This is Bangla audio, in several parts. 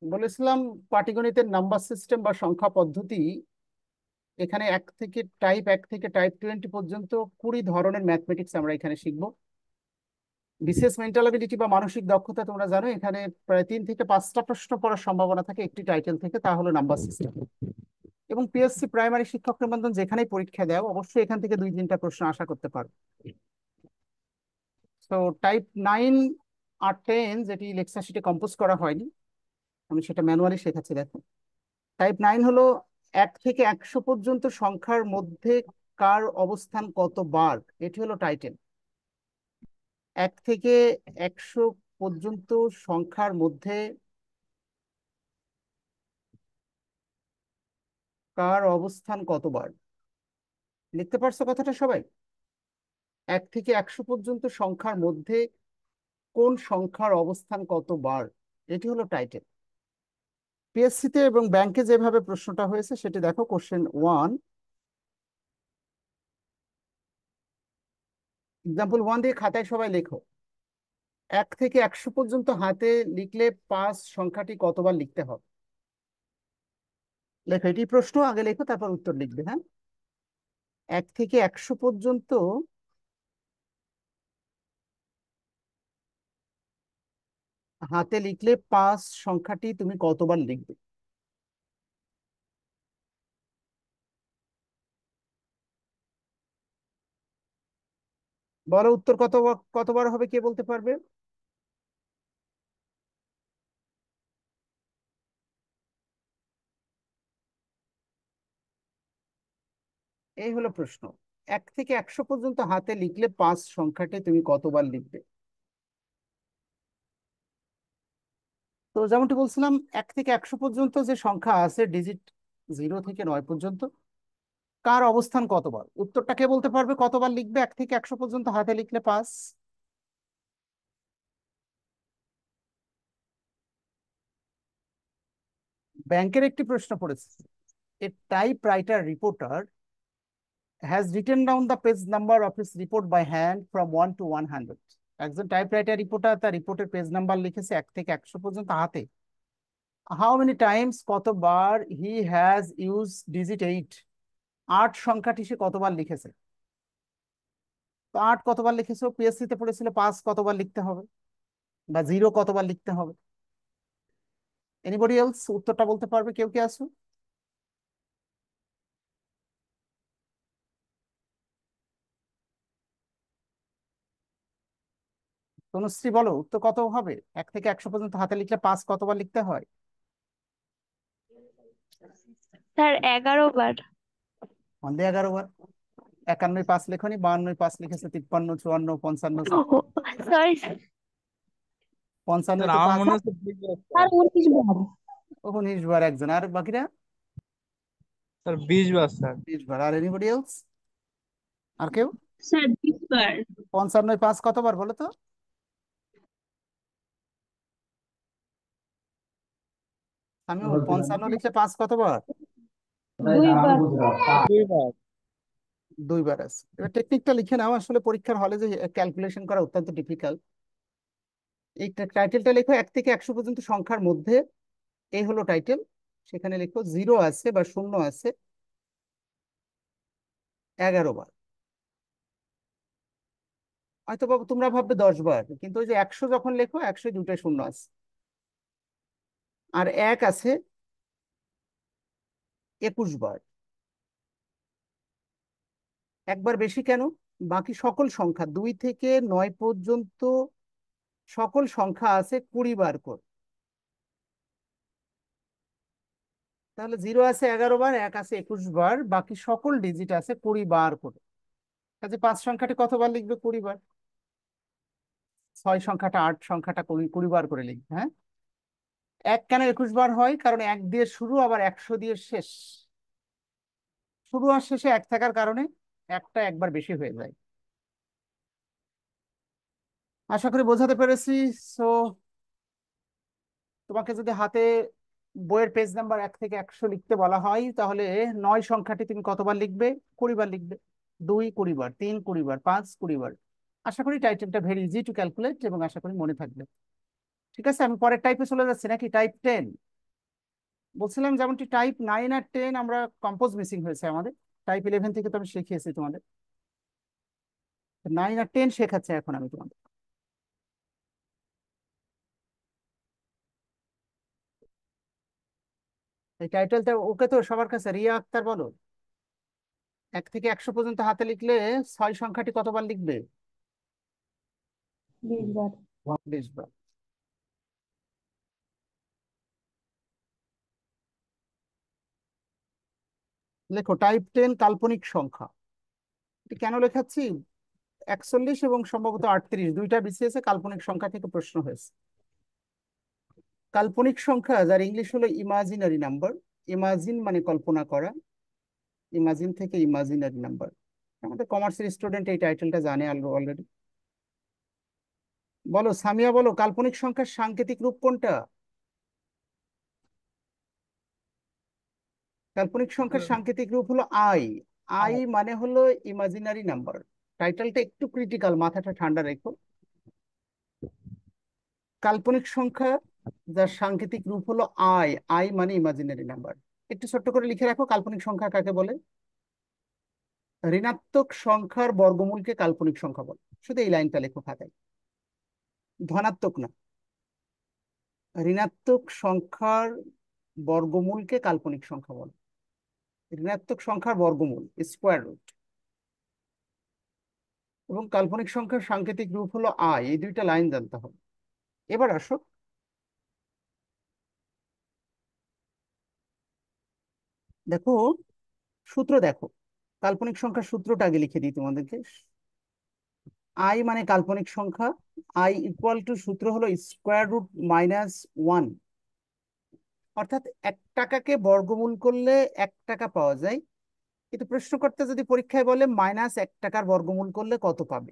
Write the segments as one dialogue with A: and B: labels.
A: বলেছিলাম পাটিগণিতের নাম্বার সিস্টেম বা সংখ্যা পদ্ধতি। এখানে এক থেকে টাইপ 20 পর্যন্ত 20 ধরনের ম্যাথমেটিক্স আমরা এখানে শিখবো। বিশেষ মেন্টাল অ্যাবিলিটি বা মানসিক দক্ষতা তোমরা জানো, এখানে প্রায় 3 থেকে 5টা প্রশ্ন পড়ার সম্ভাবনা থাকে একটি টাইটেল থেকে, তা হলো নাম্বার সিস্টেম। এবং পিএসসি প্রাইমারি শিক্ষক নিবন্ধন যেখানেই পরীক্ষা দাও অবশ্যই এখান থেকে 2-3টা প্রশ্ন আশা করতে পারো। তো টাইপ 9 আর 10 যেটি লেকচার শিটে কম্পোজ করা হয়নি, আমি সেটা ম্যানুয়ালি শেখাচ্ছি, দেখো। টাইপ 9 হলো 1 থেকে 100 পর্যন্ত সংখ্যার মধ্যে কার অবস্থান কতবার, এটি হলো টাইটেল। 1 থেকে 100 পর্যন্ত সংখ্যার মধ্যে কার অবস্থান কতবার, লিখতে পারছো কথাটা সবাই? 1 থেকে 100 পর্যন্ত সংখ্যার মধ্যে কোন সংখ্যার অবস্থান কতবার, এটি হলো টাইটেল। পিএসসিতে এবং ব্যাংকে যেভাবে প্রশ্নটা হয়েছে সেটি দেখো, কোশ্চেন 1, এক্সাম্পল 1 দিয়ে খাতায় সবাই লেখো। 1 থেকে 100 পর্যন্ত হাতে লিখলে 5 সংখ্যাটি কতবার লিখতে হবে? লেখো, এটি প্রশ্ন, আগে লেখো তারপর উত্তর লিখবে, হ্যাঁ। 1 থেকে 100 পর্যন্ত হাতে লিখলে 5 সংখ্যাটি তুমি কতবার লিখবে? বলো উত্তর কতবার হবে, কে বলতে পারবে? এই হলো প্রশ্ন। 1 থেকে 100 পর্যন্ত হাতে লিখলে 5 সংখ্যাটি তুমি কতবার লিখবে? তো যেমনটি বলছিলাম, 1 থেকে 100 পর্যন্ত যে সংখ্যা আছে, ডিজিট 0 থেকে 9 পর্যন্ত, কার অবস্থান কতবার, উত্তরটা কে বলতে পারবে? কতবার লিখবে 1 থেকে 100 পর্যন্ত হাতে লিখলে 5? ব্যাংকের একটি প্রশ্ন পড়েছে, a typewriter reporter has written down the page number of his report by hand from 1 to 100। একজন টাইপরাইটার রিপোর্টার তার রিপোর্টের পেজ নাম্বার লিখেছে 1 থেকে 100 পর্যন্ত হাতে। হাউ মেনি টাইমস, কতবার, হি হ্যাজ ইউজ ডিজিট 8, 8 সংখ্যাটি সে কতবার লিখেছে? তো 8 কতবার লিখেছো, পিএসসি তে পড়েছিল 5 কতবার লিখতে হবে, বা 0 কতবার লিখতে হবে? এনিবডি এলস উত্তরটা বলতে পারবে, কেউ কে আসো? তনুশ্রী বলো উত্তর কত হবে, 1 থেকে 100 পর্যন্ত হাতে লিখলে 5 কতবার লিখতে হয়?
B: স্যার 11 বার।
A: অনলি 11 বার। 51 5 লেখনি, 52 5 লিখেছে, 53 54 55
B: সরি
A: 55
C: স্যার
A: তে
C: আমার
A: 5,
C: মনে হচ্ছে 20 বার
B: স্যার,
C: স্যার।
B: 19 বার।
A: 19 বার একজন, আর বাকিরা?
C: স্যার 20 বার স্যার।
A: 20 বার। আর এনিবডি এলস, আর কেউ?
B: স্যার 20 বার।
A: 55 5 কতবার বলো তো? আমি 55 লিখলে 5 কতবার?
B: 2 বার।
C: 2 বার।
A: 2 বার আছে। এবার টেকনিকটা লিখে নাও, আসলে পরীক্ষার হলে যে ক্যালকুলেশন করা অত্যন্ত ডিফিকাল্ট। এই টাইটেলটা লেখো, 1 থেকে 100 পর্যন্ত সংখ্যার মধ্যে, এই হলো টাইটেল। সেখানে লেখো 0 আছে বা শূন্য আছে 11 বার। হয়তো তোমরা ভাববে 10 বার, কিন্তু ওই যে 100 যখন লেখো 100 দুটাই শূন্য আছে, আর 1 আছে 21 বার। একবার বেশি কেন? বাকি সকল সংখ্যা 2 থেকে 9 পর্যন্ত সকল সংখ্যা আছে 20 বার করে। তাহলে 0 আছে 11 বার, 1 আছে 21 বার, বাকি সকল ডিজিট আছে 20 বার করে। কাজে 5 সংখ্যাটি কতবার লিখবে? 20 বার। 6 সংখ্যাটা, 8 সংখ্যাটা 20 বার করে লিখবে, হ্যাঁ। 1 কেন 21 বার হয়? কারণ 1 দিয়ে শুরু আবার 100 দিয়ে শেষ। শুরু আর শেষে 1 থাকার কারণে একটা একবার বেশি হয়ে যায়। আশা করি বোঝাতে পেরেছি। সো তোমাকে যদি হাতে বইয়ের পেজ নাম্বার 1 থেকে 100 লিখতে বলা হয়, তাহলে 9 সংখ্যাটি তুমি কতবার লিখবে? 20 বার লিখবে। 2 20 বার, 3 20 বার, 5 20 বার। আশা করি টাইটেলটা ভেরি ইজি টু ক্যালকুলেট, এবং আশা করি মনে থাকবে। ঠিক আছে, আমি পরের টাইপে চলে যাচ্ছি নাকি, টাইপ 10। বলছিলাম যেমনটি টাইপ 9 আর 10 আমরা কম্পোজ মিসিং হয়েছে আমাদের, টাইপ 11 থেকে তো আমি শিখিয়েছি তোমাদের, 9 আর 10 শেখাচ্ছে এখন আমি তোমাদের। এই টাইটেলটা ওকে তো সবার কাছে? রিয়া আক্তার বলো, 1 থেকে 100 পর্যন্ত হাতে লিখলে 6 সংখ্যাটি কতবার লিখবে?
B: 20 বার।
A: 20 বার। লেখো টাইপ 10 কাল্পনিক সংখ্যা। এটি কেন লেখাচ্ছি, 41 এবং সম্ভবত 38 দুইটা বিসিএস এ কাল্পনিক সংখ্যা থেকে প্রশ্ন হয়েছে। কাল্পনিক সংখ্যা যার ইংলিশ হলো ইমাজিনারি নাম্বার, ইমাজিন মানে কল্পনা করা, ইমাজিন থেকে ইমাজিনারি নাম্বার। আমাদের কমার্সের স্টুডেন্ট এই টাইটেলটা জানে অলরেডি। বলো সামিয়া, বলো কাল্পনিক সংখ্যার সাংকেতিক রূপ কোনটা? কাল্পনিক সংখ্যার সাংকেতিক রূপ হলো আই। আই মানে হলো ইমাজিনারি নাম্বার। টাইটেলটা একটু ক্রিটিক্যাল, মাথাটা ঠান্ডা রেখো। কাল্পনিক সংখ্যা যার সাংকেতিক রূপ হলো আই, আই মানে ইমাজিনারি নাম্বার। একটু ছোট্ট করে লিখে রাখো কাল্পনিক সংখ্যা কাকে বলে। ঋণাত্মক সংখ্যার বর্গমূলকে কাল্পনিক সংখ্যা বলে, শুধু এই লাইনটা লেখো খাতায়। ধনাত্মক না, ঋণাত্মক সংখ্যার বর্গমূলকে কাল্পনিক সংখ্যা বলে। ঋণাত্মক সংখ্যার বর্গমূল স্কোয়ার রুট এবং কাল্পনিক সংখ্যার সাংকেতিক রূপ হলো আই, এই দুইটা লাইন জানতে হবে। এবার আসো, দেখো সূত্র দেখো, কাল্পনিক সংখ্যার সূত্রটা আগে লিখে দিই তোমাদেরকে। আই মানে কাল্পনিক সংখ্যা, আই ইকুয়াল টু সূত্র হলো স্কোয়ার রুট মাইনাস 1। অর্থাৎ 1 টাকাকে বর্গমূল করলে 1 টাকা পাওয়া যায়, কিন্তু প্রশ্নকর্তা যদি পরীক্ষায় বলে -1 টাকার বর্গমূল করলে কত পাবে,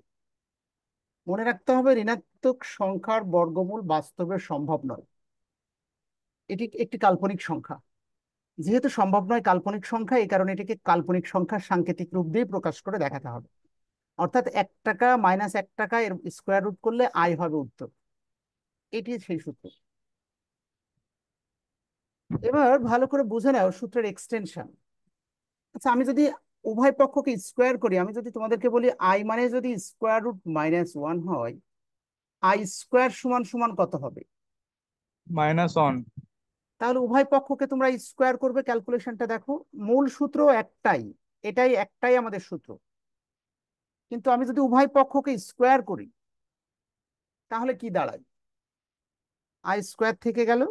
A: মনে রাখতে হবে ঋণাত্মক সংখ্যার বর্গমূল বাস্তবে সম্ভব নয়, এটি একটি কাল্পনিক সংখ্যা। যেহেতু সম্ভব নয় কাল্পনিক সংখ্যা, এই কারণে এটিকে কাল্পনিক সংখ্যার সাংকেতিক রূপ দিয়ে প্রকাশ করে দেখাতে হবে। অর্থাৎ 1 টাকা -1 টাকা এর স্কোয়ার রুট করলে আই হবে উত্তর, এটি সেই সূত্র। এবার ভালো করে বুঝে নাও সূত্রের এক্সটেনশন। আচ্ছা, আমি যদি উভয় পক্ষকে স্কোয়ার করি, আমি যদি তোমাদেরকে বলি আই মানে যদি স্কোয়ার রুট -1 হয়, আই স্কোয়ার সমান সমান কত হবে?
C: -1।
A: তাহলে উভয় পক্ষকে তোমরা স্কোয়ার করবে, ক্যালকুলেশনটা দেখো। মূল সূত্র একটাই, এটাই একটাই আমাদের সূত্র, কিন্তু আমি যদি উভয় পক্ষকে স্কোয়ার করি তাহলে কি দাঁড়ায়? আই স্কোয়ার থেকে গেল,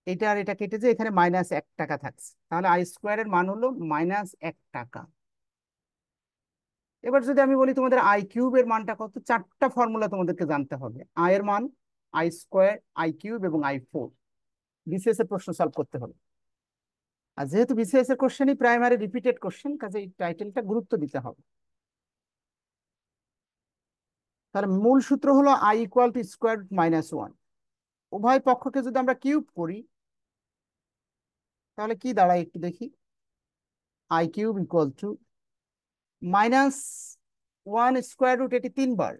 A: এটা আর এটা কেটে যে এখানে -1 টাকা থাকছে, তাহলে আই স্কোয়ারের মান হলো -1 টাকা। এবার যদি আমি বলি তোমাদের আই কিউবের মানটা কত, 4টা ফর্মুলা তোমাদেরকে জানতে হবে। আই এর মান, আই স্কোয়ার, আই কিউব এবং I4। বিসিএস এর প্রশ্ন সলভ করতে হবে, আর যেহেতু বিসিএস এর কোশ্চেনই প্রাইমারি রিপিটেড কোশ্চেন, কাজে এই টাইটেলটা গুরুত্ব দিতে হবে। তাহলে মূল সূত্র হলো আই ইকুয়াল টু স্কোয়ার -1। উভয় পক্ষকে যদি আমরা কিউব করি তাহলে কি দাঁড়ায় একটু দেখি। I cube equal to -1 square root, এটি 3 বার।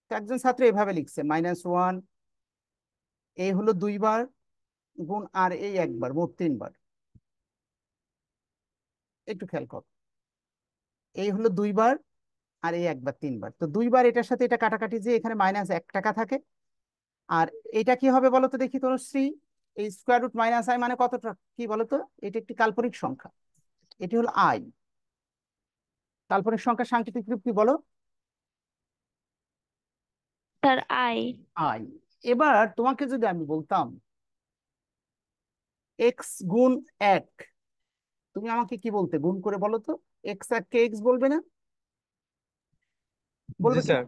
A: তো একজন ছাত্র এভাবে লিখছে -1, এই হলো 2 বার, গুণ আর এই 1 বার, মোট 3 বার। একটু খেয়াল কর, এই হলো 2 বার আর এই 1 বার, 3 বার। তো 2 বার এটার সাথে এটা কাটাকাটি, যে এখানে -1 টাকা থাকে। আর এটা কি হবে বলো তো দেখি তনুশ্রী, এই স্কোয়ার রুট মাইনাস আই মানে কতটা কি বলো তো? এটা একটি কাল্পনিক সংখ্যা, এটি হলো আই। কাল্পনিক সংখ্যার সাংকেতিক রূপ কি বলো?
B: Sir I.
A: আই। এবার তোমাকে যদি আমি বলতাম এক্স গুণ 1, তুমি আমাকে কি বলতে, গুণ করে বলো তো। এক্স 1 কে এক্স বলবে না?
C: জি
A: বলবে কেন?
C: স্যার।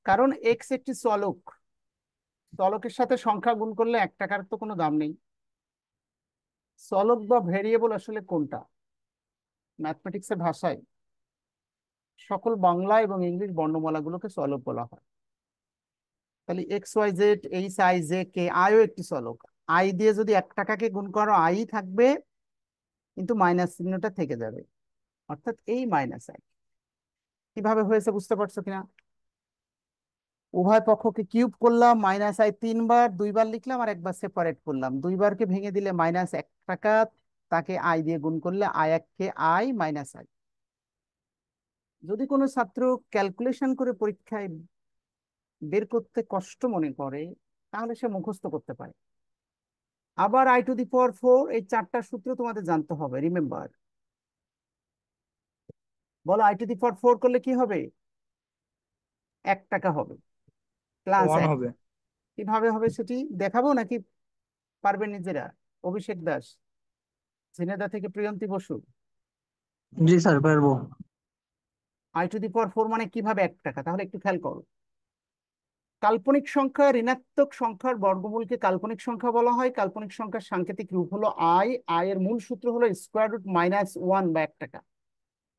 A: কারণ এক্স একটি চলক, চলকের সাথে সংখ্যা গুণ করলে 1 টাকার তো কোনো দাম নেই। চলক বা ভেরিয়েবল আসলে কোনটা? ম্যাথমেটিক্সের ভাষায় সকল বাংলা এবং ইংলিশ বর্ণমালাগুলোকে চলক বলা হয়। তাহলে XYZ HIJK আইও একটি চলক। আই দিয়ে যদি 1 টাকাকে গুণ করো আই থাকবে, কিন্তু মাইনাস চিহ্নটা থেকে যাবে, অর্থাৎ এই -i। কিভাবে হয়েছে বুঝতে পারছো কিনা? উভয় পক্ষকে কিউব করলাম, মাইনাস আই 3 বার, 2 বার লিখলাম আর একবার সেপারেট করলাম। 2 বারকে ভেঙে দিলে -1 টাকা, তাকে আই দিয়ে গুণ করলে I1 K I minus I. যদি কোনো ছাত্র ক্যালকুলেশন করে পরীক্ষায় বের করতে কষ্ট মনে করে, তাহলে সে মুখস্থ করতে পারে। আবার I⁴ এই 4টা সূত্র তোমাদের জানতে হবে, রিমেম্বার। বলো I⁴ করলে কি হবে? 1 টাকা হবে, প্লাস
C: ওয়ান
A: 1।
C: হবে।
A: কিভাবে হবে সেটি দেখাবো নাকি পারবে নিজেরা? অভিষেক দাস, ঝিনেদা থেকে প্রিয়ন্তী বসু।
D: জি স্যার পারবো।
A: I⁴ মানে কিভাবে 1 টাকা? তাহলে একটু খেয়াল করো। কাল্পনিক সংখ্যা, ঋণাত্মক সংখ্যার বর্গমূলকে কাল্পনিক সংখ্যা বলা হয়। কাল্পনিক সংখ্যার সাংকেতিক রূপ হলো আই। আই এর মূল সূত্র হলো √-1 বা 1 টাকা।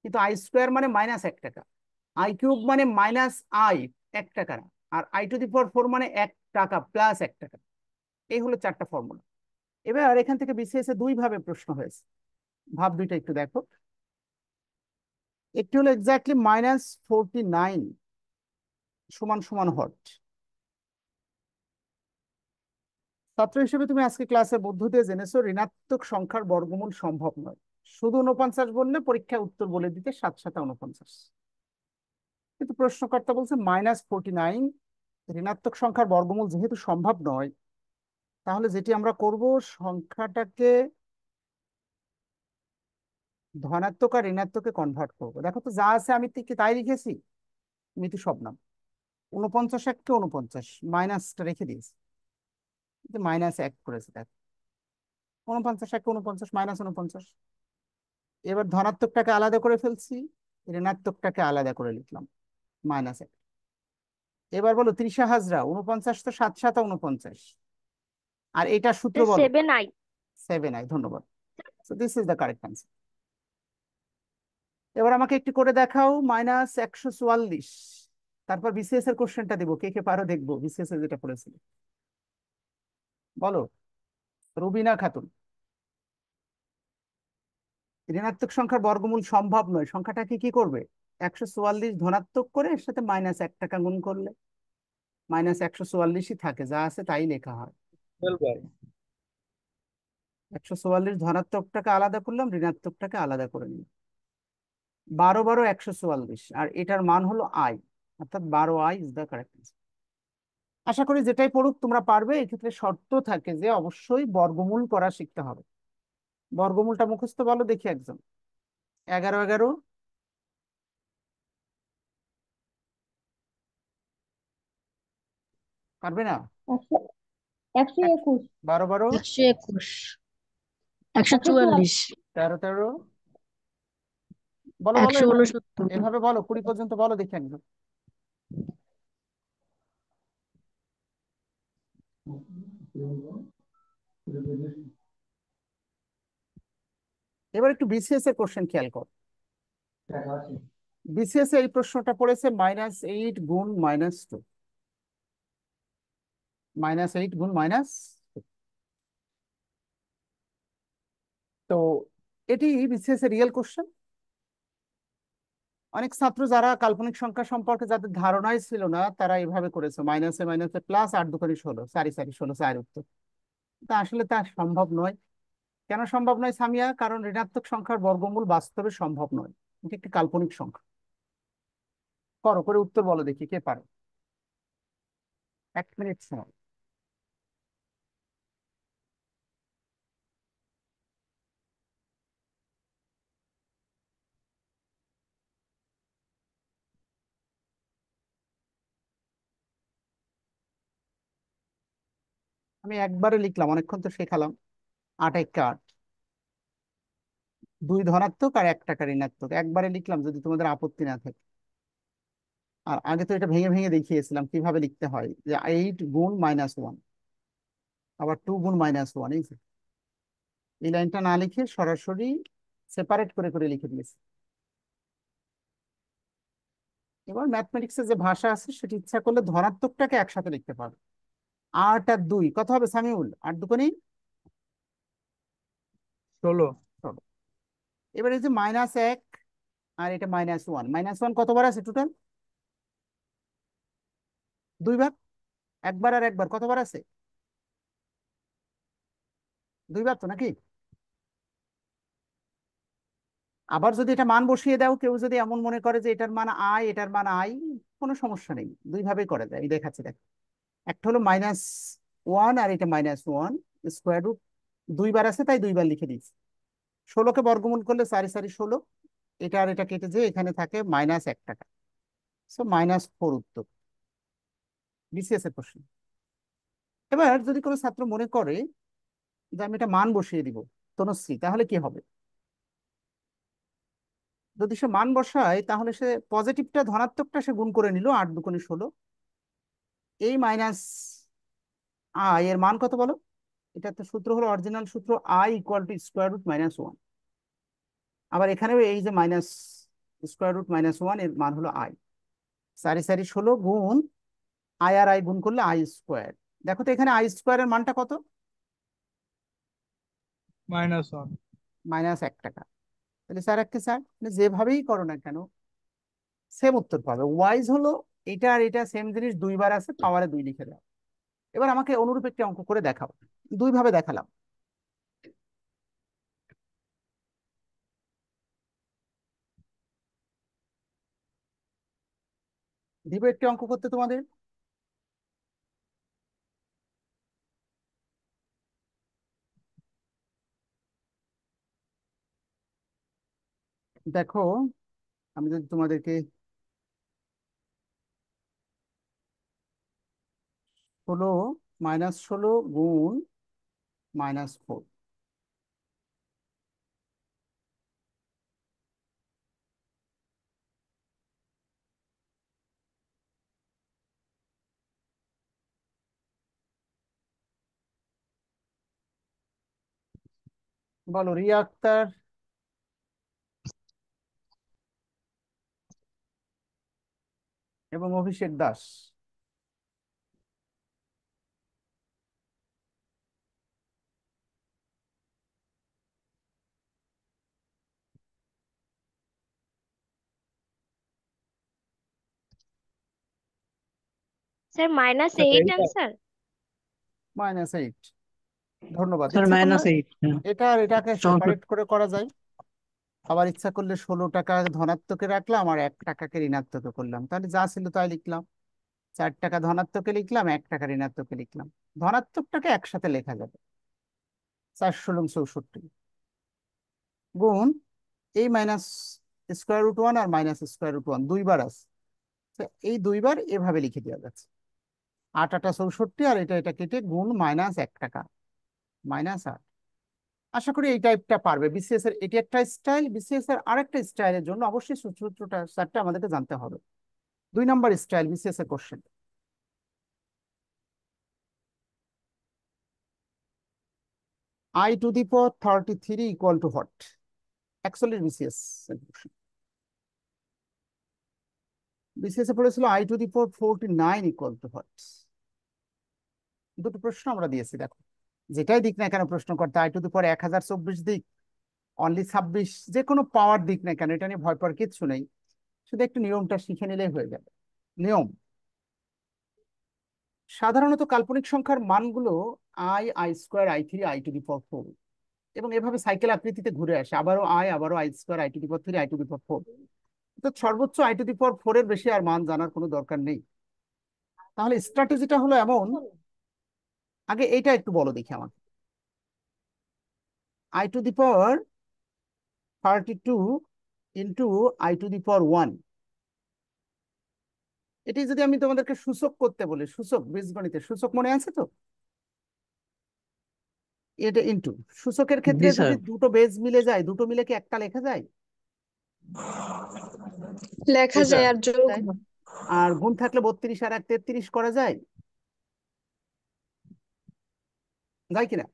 A: কিন্তু I² মানে -1 টাকা, I³ মানে -I 1 টাকা, আর I⁴ মানে 1 টাকা প্লাস 1 টাকা। এই হলো 4টা ফর্মুলা। এবার এখান থেকে বিসিএস এ 2 ভাবে প্রশ্ন হয়েছে। ভাব দুইটা একটু দেখো। একটি হলো এক্স্যাক্টলি -49 সমান সমান হট। ছাত্র হিসেবে তুমি আজকে ক্লাসের মধ্য দিয়ে জেনেছো ঋণাত্মক সংখ্যার বর্গমূল সম্ভব নয়। শুধু 49 বললে পরীক্ষায় উত্তর বলে দিতে 7×7 = 49। কিন্তু প্রশ্নকর্তা বলছে -49 ঋণাত্মক সংখ্যার বর্গমূল যেহেতু সম্ভব নয়, তাহলে যেটি আমরা করব, সংখ্যাটাকে ধনাত্মক আর ঋণাত্মকে কনভার্ট করবো। দেখো তো যা আছে আমি তাই লিখেছি। মিতু শবনম 49 কে 49 মাইনাসটা রেখে দিয়েছি, -1 করেছে। দেখো 49 কে 49 -49। এবার ধনাত্মকটাকে আলাদা করে ফেলছি, ঋণাত্মকটাকে আলাদা করে লিখলাম -1। এবার বলো ত্রিশা হাজরা, 49 তো 7×7 = 49, আর এটা সূত্র বলো।
B: 7I।
A: 7I, ধন্যবাদ। So this is the correct answer. এবার আমাকে একটু করে দেখাও -144। তারপর বিসিএস এর কোশ্চেনটা দিব, কে কে পারো দেখবো বিসিএস এর যেটা পড়েছিল। বলো রুবিনা খাতুন। ঋণাত্মক সংখ্যার বর্গমূল সম্ভব নয়, সংখ্যাটাকে কি করবে? 144 ধনাত্মক করে এর সাথে -1 টাকা গুণ করলে -144ই থাকে, যা আছে তাই লেখা হয়।
C: 12
A: 144 ধনাত্মকটাকে আলাদা করলাম, ঋণাত্মকটাকে আলাদা করে নিলাম। 12 × 144, আর এটার মান হলো আই, অর্থাৎ 12I is the correct answer. আশা করি যেটাই পড়ুক তোমরা পারবে। এক্ষেত্রে শর্ত থাকে যে অবশ্যই বর্গমূল করা শিখতে হবে। বর্গমূলটা মুখস্থ বলো দেখি একজন। 11 পারবে না?
B: 121।
A: 12
D: 121,
B: 144।
D: 144,
A: 13 বলো বলো, এভাবে
D: 169,
A: এভাবে বলো 20 পর্যন্ত বলো দেখি একদম। এবার একটু বিসিএস এর কোশ্চেন খেয়াল কর। বিসিএস এ এই প্রশ্নটা পড়েছে -8 গুণ -2, -8 গুণ -2। তো এটি বিসিএস এর রিয়েল কোশ্চেন। অনেক ছাত্র যারা কাল্পনিক সংখ্যা সম্পর্কে যাদের ধারণাই ছিল না, তারা এইভাবে করেছে, মাইনাসে মাইনাসে প্লাস, 8×2 = 16, সারি সারি 16, 4 উত্তর। তা আসলে তা সম্ভব নয়। কেন সম্ভব নয় সামিয়া? কারণ ঋণাত্মক সংখ্যার বর্গমূল বাস্তবে সম্ভব নয়, এটি একটি কাল্পনিক সংখ্যা। করো করে উত্তর বলো দেখি কে পারে। 1 মিনিট সময়। আমি একবারে লিখলাম, অনেকক্ষণ তো শেখালাম। 8×8 = 8। 2 ধনাত্মক আর 1 টাকা ঋণাত্মক, একবারে লিখলাম যদি তোমাদের আপত্তি না থাকে। আর আগে তো এটা ভেঙে ভেঙে দেখিয়েছিলাম কিভাবে লিখতে হয়, যে 8 গুণ -1, আবার 2 গুণ -1, এই লাইনটা না লিখে সরাসরি সেপারেট করে করে লিখে দিয়েছি। এবার ম্যাথমেটিক্সের যে ভাষা আছে সেটি ইচ্ছা করলে ধনাত্মকটাকে একসাথে লিখতে পারো। 8 আর 2 কত হবে সামিউল? 8×2 =
C: 16।
A: 16। এবার এই যে -1 আর এটা -1, -1 কতবার আছে টোটাল? 2 বার, একবার আর একবার কতবার আছে? 2 বার তো নাকি? আবার যদি এটা মান বসিয়ে দাও, কেউ যদি এমন মনে করে যে এটার মান আই, এটার মান আই, কোনো সমস্যা নেই, 2 ভাবে করা যায়। আমি দেখাচ্ছি, দেখ। একটা হলো -1 আর এটা -1, স্কোয়ার রুট 2 বার আছে তাই 2 বার লিখে দিয়েছি। 16কে বর্গমূল করলে 4 4 16, এটা আর এটা কেটে যে এখানে থাকে -1 টাকা। সো -4 উত্তর, বিসিএস এর প্রশ্ন। এবার যদি কোনো ছাত্র মনে করে যে আমি এটা মান বসিয়ে দিব, তনুশ্রী, তাহলে কি হবে? যদি সে মান বসায় তাহলে সে পজিটিভটা ধনাত্মকটা সে গুণ করে নিল, 8 দুগুণে 16। এই মাইনাস আই এর মান কত বলো? এটা তো সূত্র হলো, অরিজিনাল সূত্র I equal to square root -1। আবার এখানেও এই যে স্কোয়ার রুট -1 এর মান হলো আই। 4 4 16 গুণ আই আর আই গুণ করলে আই স্কোয়ার। দেখো তো এখানে আই স্কোয়ারের মানটা কত?
C: -1
A: -1 টাকা। তাহলে স্যার একটা স্যার যেভাবেই করো না কেন সেম উত্তর পাবে। ওয়াইজ হলো এটা আর এটা সেম জিনিস, 2 বার আছে, পাওয়ারে 2 লিখে দাও। এবার আমাকে অনুরূপ একটি অঙ্ক করে দেখাও। 2 ভাবে দেখালাম। দিব একটি অঙ্ক করতে তোমাদের। দেখো, আমি যদি তোমাদেরকে 16 গুণ -4, বলো রিয়া আক্তার এবং অভিষেক দাস।
E: স্যার -8
C: এইটা
E: আনসার।
A: -8, ধন্যবাদ।
D: স্যার
A: ইচ্ছা করলে
D: -8।
A: এটা আর এটাকে
D: চমৎকার।
A: সেপারেট করে করা যায়। আবার ইচ্ছা করলে 16 টাকা ধনাত্মকে রাখলাম আর 1 টাকাকে ঋণাত্মকে করলাম, তাহলে যা ছিল তাই লিখলাম। 4 টাকা ধনাত্মকে লিখলাম, 1 টাকা ঋণাত্মকে লিখলাম। ধনাত্মকটাকে একসাথে লেখা যাবে, 4 × 64 গুণ এই -√1 আর -√1 2 বার আছে। তো এই 2 বার এভাবে লিখে দেওয়া যাচ্ছে, 8 8 64, আর এটা এটা কেটে গুণ -1 টাকা, -8। আশা করি এই টাইপটা পারবে। বিসিএস এর এটি একটা স্টাইল, বিসিএস এর আরেকটা স্টাইলের জন্য অবশ্যই সূত্রটা স্যারটা আমাদেরকে জানতে হবে। 2 নম্বর স্টাইল বিসিএস এর question. I⁻³ equal to what? Actually BCS BCS এ পড়েছিল I⁻49 ইকুয়াল টু হোয়াট। দুটো প্রশ্ন আমরা দিয়েছি, দেখো যেটাই দিক না কেন প্রশ্ন করতে, I⁻1024 দিক, অনলি 26, যে কোনো পাওয়ার দিক না কেন, এটা নিয়ে ভয় পাওয়ার কিচ্ছু নেই। শুধু একটু নিয়মটা শিখে নিলেই হয়ে যাবে। নিয়ম, সাধারণত কাল্পনিক সংখ্যার মানগুলো I² I3 I⁻4, এবং এভাবে সাইকেল আকৃতিতে ঘুরে আসে, আবারও আবারও I² I⁻3 I⁻4। তো সর্বোচ্চ I⁻4 এর বেশি আর মান জানার কোনো দরকার নেই। তাহলে স্ট্র্যাটেজিটা হলো এমন, আগে এইটা একটু বলো দেখি আমাকে। I⁻32 ইন্টু I⁻1, এটি যদি আমি তোমাদেরকে সূচক করতে বলি, সূচক বীজগণিতের সূচক মনে আছে তো? এটা ইন্টু, সূচকের ক্ষেত্রে
D: জি
A: যদি
D: স্যার।
A: দুটো বেজ মিলে যায়, দুটো মিলে কি একটা লেখা যায়?
F: লেখা
D: জি
F: যায়
D: স্যার।
F: আর যোগ
A: তাই।
F: হয়।
A: আর গুণ থাকলে 32 আর 1 33 করা যায়, যায় কিনা?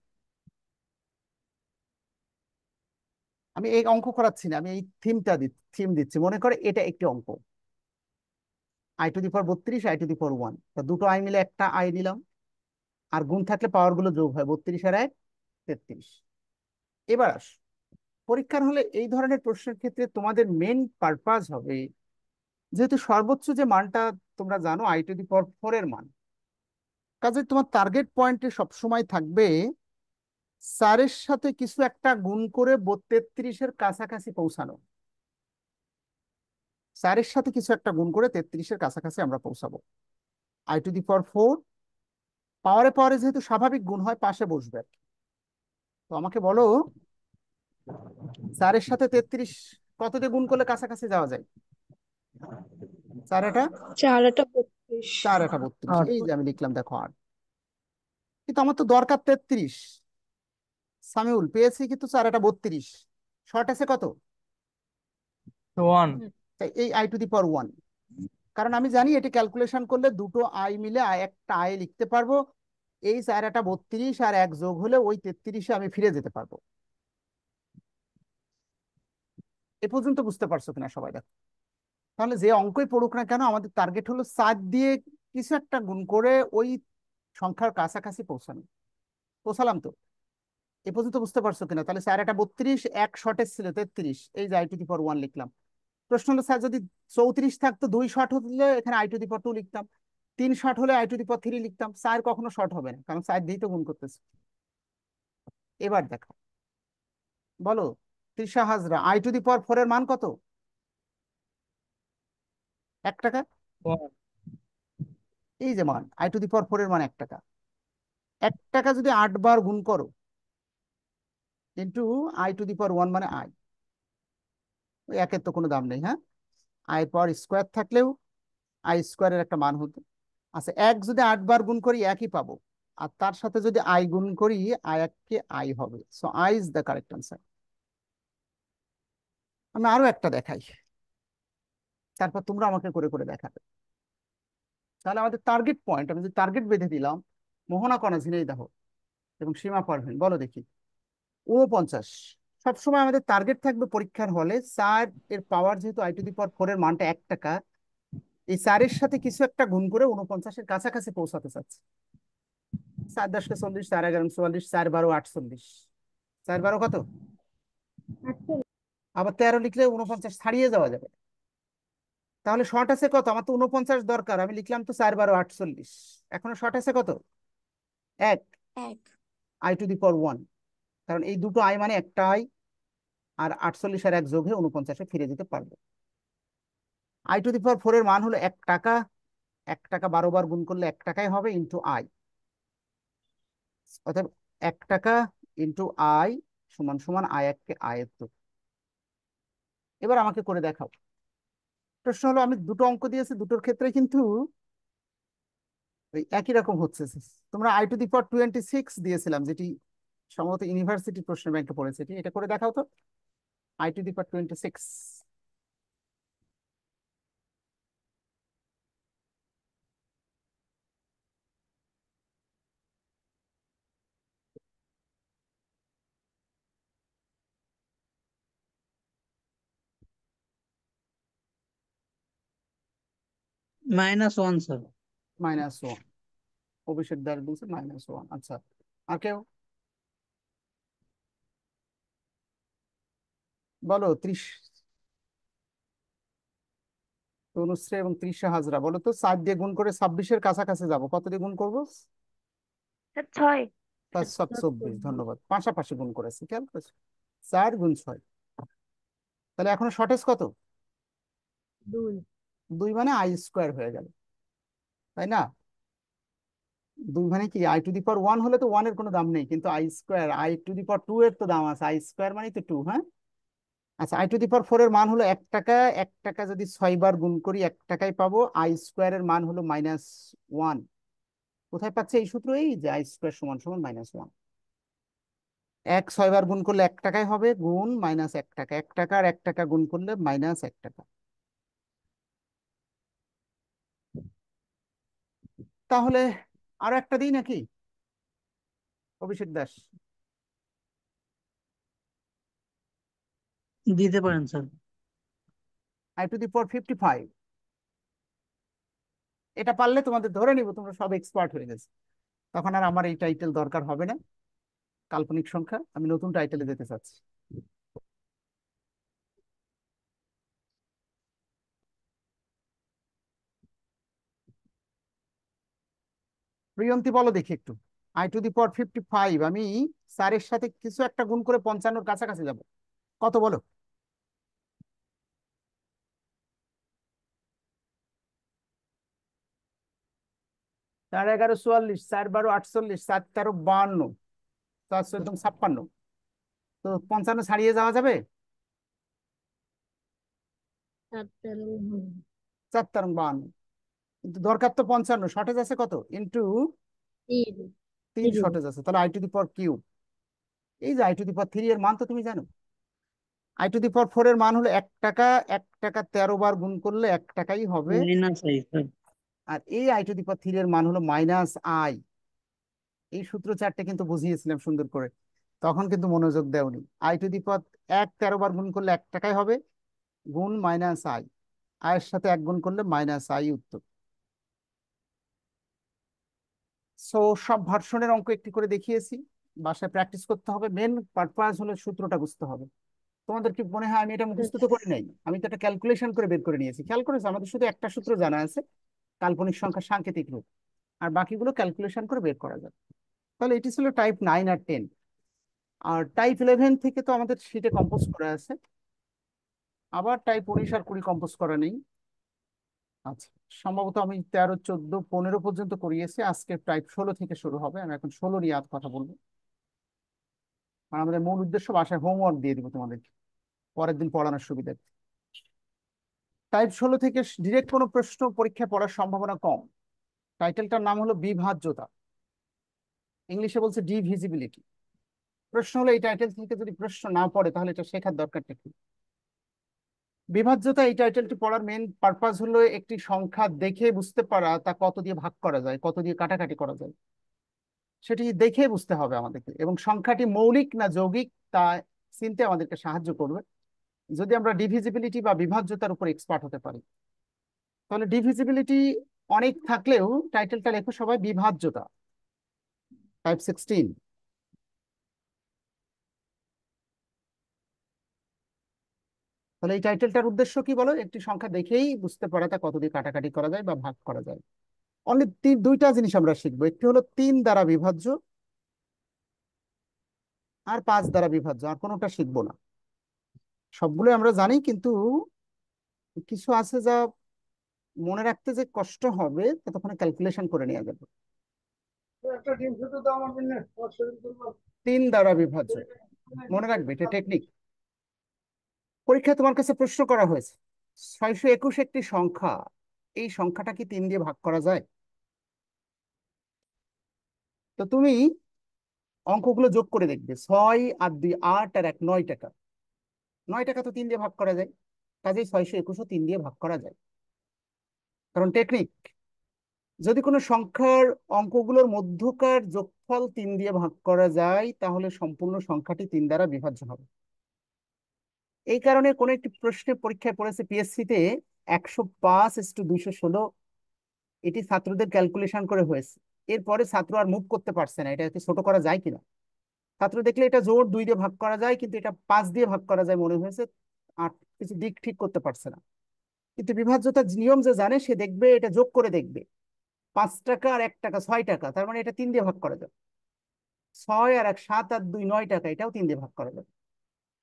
A: আমি এই অঙ্ক করাচ্ছি না, আমি এই থিম দিচ্ছি। মনে করে এটা একটি অঙ্ক, I⁻32 I⁻1, তা দুটো আই মিলে একটা আই নিলাম, আর গুণ থাকলে পাওয়ার গুলো যোগ হয়, 32 আর 1 33। এবার আস, পরীক্ষার হলে এই ধরনের প্রশ্নের ক্ষেত্রে তোমাদের মেন পারপাস হবে, যেহেতু সর্বোচ্চ যে মানটা তোমরা জানো আই টু দি পাওয়ার 4 এর মান। কাজে তোমার টার্গেট পয়েন্টে সবসময় থাকবে 4-এর সাথে কিছু একটা গুণ করে 33-এর কাছাকাছি পৌঁছানো। 4-এর সাথে কিছু একটা গুণ করে 33-এর কাছাকাছি আমরা পৌঁছাবো। আই টু দি পাওয়ার 4 পাওয়ারে পাওয়ারে যেহেতু স্বাভাবিক গুণ হয় পাশে বসবে আর কি। তো আমাকে বলো 4-এর সাথে 33 কত দিয়ে গুণ করলে কাছাকাছি যাওয়া যায়? 4
B: 4 8 32
A: 4 32,
D: আট।
A: এই যে আমি লিখলাম দেখো 8। কিন্তু আমার তো দরকার 33। সামিউল পেয়েছি কিন্তু 4 32, শর্ট আছে কত?
C: 1
A: তাই এই আই টু দি পাওয়ার 1, কারণ আমি জানি এটি ক্যালকুলেশন করলে দুটো আই মিলে একটা আই লিখতে পারবো। এই 4 32 আর 1 যোগ হলে ওই 33-এ আমি ফিরে যেতে পারবো। এ পর্যন্ত বুঝতে পারছো কিনা সবাই? দেখো তাহলে যে অঙ্কই পড়ুক না কেন আমাদের টার্গেট হলো 4 দিয়ে কিছু একটা গুণ করে ওই সংখ্যার কাছাকাছি পৌঁছানো। পৌঁছালাম তো? এ পর্যন্ত বুঝতে পারছো কিনা? তাহলে 4 32, 1 শর্টেজ ছিল 33, এই যে আই টু দি পাওয়ার 1 লিখলাম। প্রশ্ন হলো স্যার যদি 34 থাকতো 2 শর্ট হলে এখানে আই টু দি পাওয়ার 2 লিখতাম, 3 শর্ট হলে আই টু দি পাওয়ার 3 লিখতাম। 4 কখনো শর্ট হবে না, কারণ 4 দিয়েই তো গুণ করতেছে। এবার দেখো, বলো Trisha Hazra, I to the power 4 এর মান কত? 1 টাকা।
C: 1
A: এই যে মান আই টু দি পাওয়ার 4 এর মান 1 টাকা। 1 টাকা যদি 8 বার গুণ করো ইন্টু আই টু দি পাওয়ার 1 মানে আই, ওই একের তো কোনো দাম নেই। হ্যাঁ, আই পাওয়ার স্কোয়ার থাকলেও আই স্কোয়ারের একটা মান হতো। আচ্ছা, 1 যদি 8 বার গুণ করি একই পাবো, আর তার সাথে যদি আই গুণ করি আই এককে আই হবে। So I is the correct answer. আমি আরো একটা দেখাই, তারপর তোমরা আমাকে করে করে দেখাবে। তাহলে আমাদের টার্গেট পয়েন্ট, আমি যে টার্গেট বেঁধে দিলাম, মোহনা কণা ঝিনাইদহ এবং সীমা পারভীন বলো দেখি, 49। সবসময় আমাদের টার্গেট থাকবে পরীক্ষার হলে 4 এর পাওয়ার, যেহেতু আই টু দি পাওয়ার 4 এর মানটা 1 টাকা, এই 4 এর সাথে কিছু একটা গুণ করে 49-এর কাছাকাছি পৌঁছাতে চাচ্ছে। 4 10 40, 4 11 44, 4 12 48, 4 12 কত? আবার 13 লিখলে 49 ছাড়িয়ে যাওয়া যাবে। তাহলে শর্ট আছে কত? আমার তো 49 দরকার, আমি লিখলাম তো 4 12 48। এখনো শর্ট আছে কত? 1,
B: 1
A: আই টু দি পাওয়ার 1, কারণ এই দুটো আই মানে একটা আই, আর 48 আর 1 যোগ হয়ে 49-এ ফিরে যেতে পারবে। আই টু দি পাওয়ার 4 এর মান হলো 1 টাকা। 1 টাকা 12 বার গুণ করলে 1 টাকাই হবে ইন্টু আই, অর্থাৎ 1 টাকা ইন্টু আই সমান সমান আই এককে আয়ত্ত। এবার আমাকে করে দেখাও। প্রশ্ন হলো আমি দুটো অঙ্ক দিয়েছি, দুটোর ক্ষেত্রে কিন্তু ওই একই রকম হচ্ছে। তোমরা আই টু দি পাওয়ার 26 দিয়েছিলাম, যেটি সম্ভবত ইউনিভার্সিটি প্রশ্ন ব্যাংকে পড়েছে, এটা করে দেখাও তো। I to the power 26,
D: -1 sir.
A: -1। অভিষেক দাস বলছে -1। আচ্ছা, আর কেউ বলো? 30 তনুশ্রী এবং 30 হাজরা বলো তো, 4 দিয়ে গুণ করে 26-এর কাছাকাছি যাবো, কত দিয়ে গুণ করবো?
B: 6
A: তার 24, ধন্যবাদ, পাশাপাশি গুণ করেছি, খেয়াল করেছি। 4 গুণ 6, তাহলে এখনো শর্টেজ কত?
B: 2
A: 2 মানে আই স্কোয়ার হয়ে গেল, তাই না? 2 মানে কি, আই টু দি পাওয়ার 1 হলে তো 1 এর কোনো দাম নেই, কিন্তু I square, I to the power 2 এর তো দাম আছে, আই স্কোয়ার মানে তো 2। হ্যাঁ, আচ্ছা, আই টু দি পাওয়ার 4 এর মান হলো 1 টাকা। 1 টাকা যদি 6 বার গুণ করি 1 টাকাই পাবো। আই স্কোয়ার এর মান হলো -1। কোথায় পাচ্ছে এই সূত্র? এই যে আই স্কোয়ার সমান সমান -1। 1 6 বার গুণ করলে 1 টাকাই হবে, গুণ -1 টাকা। 1 টাকা আর 1 টাকা গুণ করলে -1 টাকা। তাহলে আরো একটা দিই নাকি অভিষেক দাস?
D: দিতে পারেন স্যার।
A: আই টু দি পাওয়ার 55, এটা পারলে তোমাদের ধরে নিব তোমরা সব এক্সপার্ট হয়ে গেছে, তখন আর আমার এই টাইটেল দরকার হবে না। কাল্পনিক সংখ্যা, আমি নতুন টাইটেলে যেতে চাচ্ছি। প্রিয়ন্তী বলো দেখি একটু। i⁵ আমি 4-এর সাথে কিছু একটা গুণ করে 55-র কাছাকাছি যাব, কত বলো? 4×11 = 44, 4×12 = 48, 4×13 = 52, 4×14 = 56। তো 55 ছাড়িয়ে যাওয়া যাবে? 4×13 = 52, কিন্তু দরকার তো 55, শর্টেজ আছে কত? ইন্টু 3 শর্টেজ আছে, তাহলে i⁵ এই যে i⁵ এর মান তো তুমি জানো। i⁴ এর মান হলো 1 টাকা, 1 টাকা 13 বার গুণ করলে 1 টাকাই হবে।
D: -i sir.
A: আর এই i⁵ এর মান হলো -i। এই সূত্র চারটে কিন্তু বুঝিয়েছিলাম সুন্দর করে, তখন কিন্তু মনোযোগ দেওনি। i⁵ 13 বার গুণ করলে 1 টাকাই হবে, গুণ -i, এর সাথে 1 গুণ করলে -i উত্তর। সো সব ভার্সনের অঙ্ক একটি করে দেখিয়েছি, বাসায় প্র্যাকটিস করতে হবে। মেন পারপাস হলো সূত্রটা বুঝতে হবে। তোমাদের কি মনে হয় আমি এটা মুখস্থ তো করি নাই? আমি তো একটা ক্যালকুলেশন করে বের করে নিয়েছি। খেয়াল করেছো, আমাদের শুধু একটা সূত্র জানা আছে, কাল্পনিক সংখ্যা সাংকেতিক রূপ, আর বাকিগুলো ক্যালকুলেশন করে বের করা যাবে। তাহলে এটি ছিল টাইপ 9 আর 10। আর টাইপ 11 থেকে তো আমাদের শীটে কম্পোজ করা আছে, আবার টাইপ 19 আর 20 কম্পোজ করা নেই। আচ্ছা, সম্ভবত আমি 13, 14, 15 পর্যন্ত করিয়েছি, আজকে টাইপ 16 থেকে শুরু হবে। আমি এখন 16 নিয়ে কথা বলবো, আর আমাদের মূল উদ্দেশ্য বাসায় হোমওয়ার্ক দিয়ে দিব তোমাদেরকে পরের দিন পড়ানোর সুবিধা। টাইপ 16 থেকে ডিরেক্ট কোনো প্রশ্ন পরীক্ষায় পড়ার সম্ভাবনা কম। টাইটেলটার নাম হলো বিভাজ্যতা, ইংলিশে বলছে ডিভিজিবিলিটি। প্রশ্ন হলো এই টাইটেল থেকে যদি প্রশ্ন না পড়ে তাহলে এটা শেখার দরকারটা কি? বিভাজ্যতা, এই টাইটেলটি পড়ার মেন পারপাস হলো একটি সংখ্যা দেখে বুঝতে পারা তা কত দিয়ে ভাগ করা যায়, কত দিয়ে কাটাকাটি করা যায়, সেটি দেখে বুঝতে হবে আমাদেরকে। এবং সংখ্যাটি মৌলিক না যৌগিক তা চিনতে আমাদেরকে সাহায্য করবে যদি আমরা ডিভিজিবিলিটি বা বিভাজ্যতার উপর এক্সপার্ট হতে পারি। তাহলে ডিভিজিবিলিটি অনেক থাকলেও টাইটেলটা লেখো সবাই বিভাজ্যতা, টাইপ 16। তাহলে এই টাইটেলটার উদ্দেশ্য কি বলো? একটি সংখ্যা দেখেই বুঝতে পারা তা কত দিয়ে কাটাকাটি করা যায় বা ভাগ করা যায়। অনলি দুইটা জিনিস আমরা শিখবো, একটি হলো 3 দ্বারা বিভাজ্য, আর 5 দ্বারা বিভাজ্য। আর কোনোটা শিখবো না, সবগুলো আমরা জানি, কিন্তু কিছু আছে যা মনে রাখতে যে কষ্ট হবে, ততক্ষণে ক্যালকুলেশন করে নেওয়া যাবে। 3 দ্বারা বিভাজ্য মনে রাখবে, এটা টেকনিক। পরীক্ষায় তোমার কাছে প্রশ্ন করা হয়েছে 621 একটি সংখ্যা, এই সংখ্যাটা কি 3 দিয়ে ভাগ করা যায়? তো তুমি অঙ্কগুলো যোগ করে দেখবে, 6 আর 2 8 আর 1 9 টাকা। 9 টাকা তো 3 দিয়ে ভাগ করা যায়, কাজেই 621ও 3 দিয়ে ভাগ করা যায়। কারণ টেকনিক, যদি কোনো সংখ্যার অঙ্কগুলোর মধ্যকার যোগফল 3 দিয়ে ভাগ করা যায় তাহলে সম্পূর্ণ সংখ্যাটি 3 দ্বারা বিভাজ্য হবে। এই কারণে কোন একটি প্রশ্নে পরীক্ষায় পড়েছে পিএসসি তে 105:216, এটি ছাত্রদের ক্যালকুলেশন করে হয়েছে। এরপরে ছাত্র আর মুভ করতে পারছে না, এটা ছোট করা যায় কিনা। ছাত্র দেখলে এটা জোর 2 দিয়ে ভাগ করা যায়, কিন্তু এটা 5 দিয়ে ভাগ করা যায় মনে হয়েছে, আর কিছু দিক ঠিক করতে পারছে না। কিন্তু বিভাজ্যতার নিয়ম যে জানে সে দেখবে, এটা যোগ করে দেখবে, 5 টাকা আর 1 টাকা 6 টাকা, তার মানে এটা 3 দিয়ে ভাগ করা যায়। 6 আর 1 7 আর 2 9 টাকা, এটাও 3 দিয়ে ভাগ করা যায়।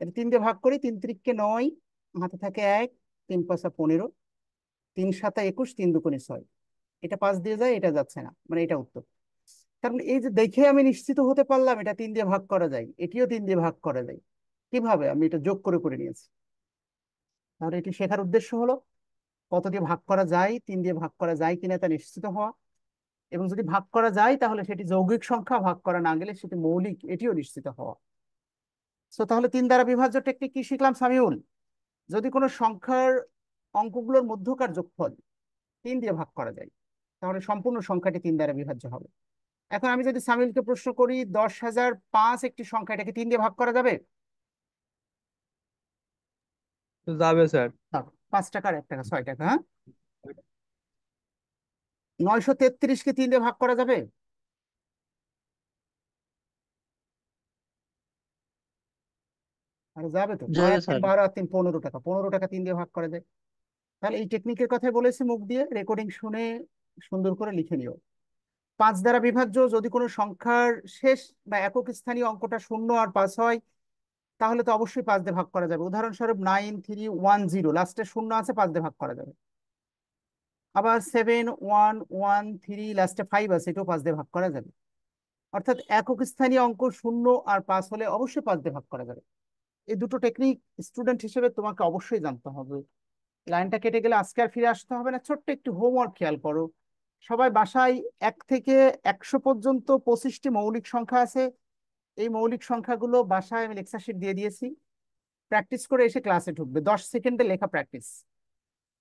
A: এটা 3 দিয়ে ভাগ করি, 3 3 কে 9, হাতে থাকে 1, 3 5 15, 3 7 21, 3 2 6। এটা 5 দিয়ে যায়, এটা যাচ্ছে না, মানে এটা উত্তর। কারণ এই যে দেখে আমি নিশ্চিত হতে পারলাম এটা 3 দিয়ে ভাগ করা যায়, এটিও 3 দিয়ে ভাগ করা যায়। কিভাবে? আমি এটা যোগ করে করে নিয়েছি। তাহলে এটি শেখার উদ্দেশ্য হলো কত দিয়ে ভাগ করা যায়, 3 দিয়ে ভাগ করা যায় কিনা তা নিশ্চিত হওয়া, এবং যদি ভাগ করা যায় তাহলে সেটি যৌগিক সংখ্যা, ভাগ করা না গেলে সেটি মৌলিক, এটিও নিশ্চিত হওয়া। তো তাহলে 3 দ্বারা বিভাজ্য টেকনিক কি শিখলাম সামিউল? যদি কোনো সংখ্যার অঙ্কগুলোর মধ্যকার যোগফল 3 দিয়ে ভাগ করা যায় তাহলে সম্পূর্ণ সংখ্যাটি 3 দ্বারা বিভাজ্য হবে। এখন আমি যদি সামিলকে প্রশ্ন করি 10,005 একটি সংখ্যা, এটাকে 3 দিয়ে ভাগ করা যাবে?
C: তো যাবে স্যার।
A: 5 টাকা আর 1 টাকা 6 টাকা, হ্যাঁ। 933কে 3 দিয়ে ভাগ করা যাবে? আরে যাবে তো, 9
D: যাবে
A: আর 3
D: স্যার।
A: 12 আর 3 15 টাকা, 15 টাকা 3 দিয়ে ভাগ করা যায়। তাহলে এই টেকনিকের কথাই বলেছি মুখ দিয়ে, রেকর্ডিং শুনে সুন্দর করে লিখে নিও। 5 দ্বারা বিভাজ্য যদি কোনো সংখ্যার শেষ বা একক স্থানীয় অঙ্কটা 0 আর 5 হয়, তাহলে তো অবশ্যই 5 দিয়ে ভাগ করা যাবে। উদাহরণস্বরূপ 9310, লাস্টে 0 আছে, 5 দিয়ে ভাগ করা যাবে। আবার 7113, লাস্টে 5 আছে, এটাও 5 দিয়ে ভাগ করা যাবে। অর্থাৎ একক স্থানীয় অঙ্ক 0 আর 5 হলে অবশ্যই 5 দিয়ে ভাগ করা যাবে। এই দুটো টেকনিক স্টুডেন্ট হিসেবে তোমাকে অবশ্যই জানতে হবে। লাইনটা কেটে গেলে আজকে আর ফিরে আসতে হবে না। ছোট্ট একটু হোমওয়ার্ক খেয়াল করো। সবাই বাসায় 1 থেকে 100 পর্যন্ত 25টি মৌলিক সংখ্যা আছে। এই মৌলিক সংখ্যাগুলো বাসায় আমি লেকচার শিট দিয়ে দিয়েছি, প্র্যাকটিস করে এসে ক্লাসে ঢুকবে। 10 সেকেন্ডে লেখা প্র্যাকটিস।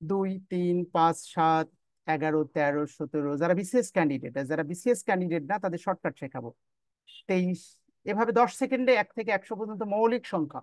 A: 2, 3, 5, 7, 11, 13, 17, যারা বিসিএস ক্যান্ডিডেট, যারা বিসিএস ক্যান্ডিডেট না তাদের শর্টকাট শেখাবো। 23, এভাবে 10 সেকেন্ডে 1 থেকে 100 পর্যন্ত মৌলিক সংখ্যা